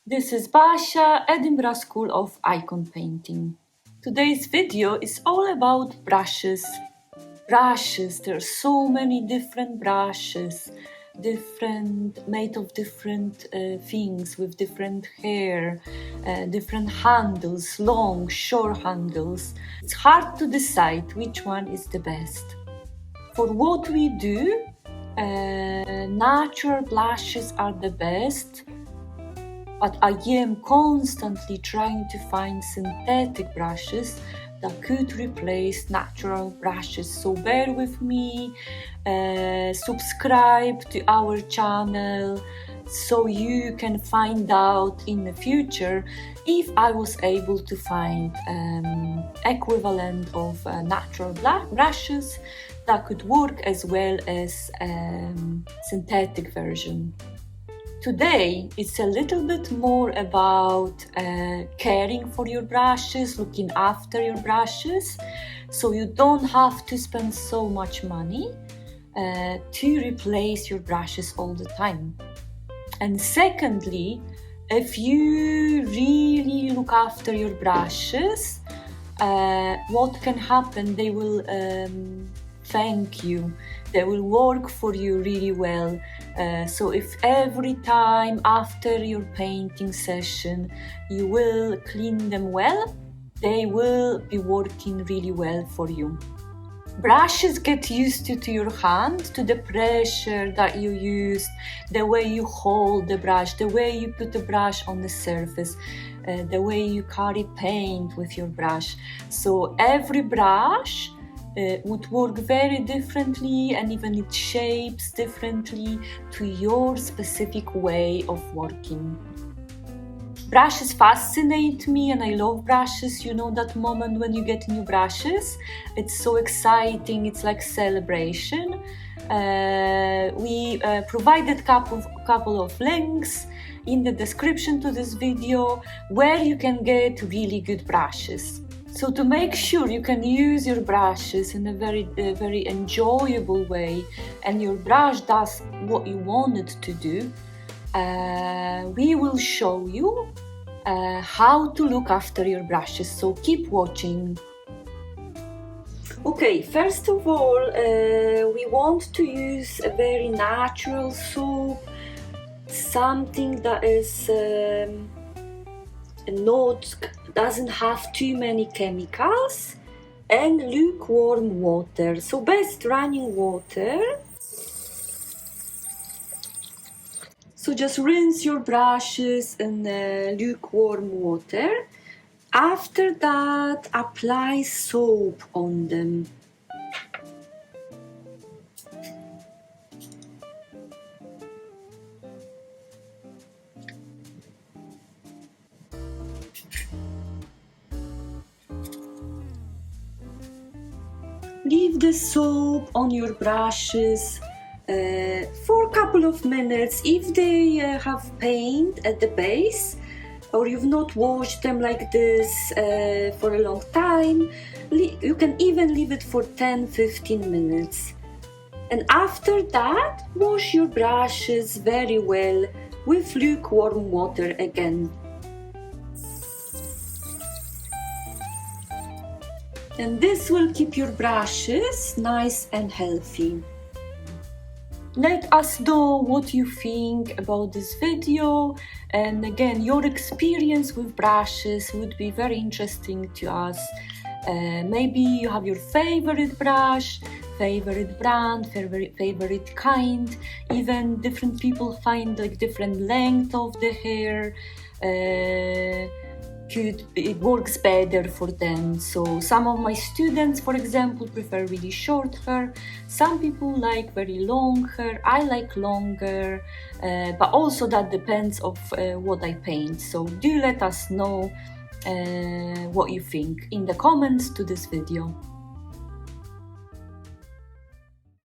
This is Basia, Edinburgh School of Icon Painting. Today's video is all about brushes. Brushes, there are so many different brushes, made of different things, with different hair, different handles, long, short handles. It's hard to decide which one is the best. For what we do, natural brushes are the best. But I am constantly trying to find synthetic brushes that could replace natural brushes. So bear with me, subscribe to our channel so you can find out in the future if I was able to find equivalent of natural brushes that could work as well as synthetic version. Today, it's a little bit more about caring for your brushes, looking after your brushes, so you don't have to spend so much money to replace your brushes all the time. And secondly, if you really look after your brushes, what can happen? They will thank you. They will work for you really well. So if every time after your painting session you will clean them well, they will be working really well for you. Brushes get used to your hand, to the pressure that you use, the way you hold the brush, the way you put the brush on the surface, the way you carry paint with your brush. So every brush would work very differently, and even it shapes differently to your specific way of working. Brushes fascinate me and I love brushes. You know that moment when you get new brushes? It's so exciting, it's like celebration. We provided couple of links in the description to this video where you can get really good brushes. So to make sure you can use your brushes in a very enjoyable way and your brush does what you want it to do, we will show you how to look after your brushes. So keep watching. Okay, first of all, we want to use a very natural soap, something that is doesn't have too many chemicals, and lukewarm water. So best running water. So just rinse your brushes in lukewarm water. After that, apply soap on them. Leave the soap on your brushes for a couple of minutes. If they have paint at the base or you've not washed them like this for a long time, you can even leave it for 10-15 minutes. And after that, wash your brushes very well with lukewarm water again. And this will keep your brushes nice and healthy. Let us know what you think about this video, and again, your experience with brushes would be very interesting to us. Maybe you have your favorite brush, favorite brand, favorite kind. Even different people find like different length of the hair. It works better for them. So some of my students, for example, prefer really short hair. Some people like very long hair. I like longer, but also that depends of what I paint. So do let us know what you think in the comments to this video.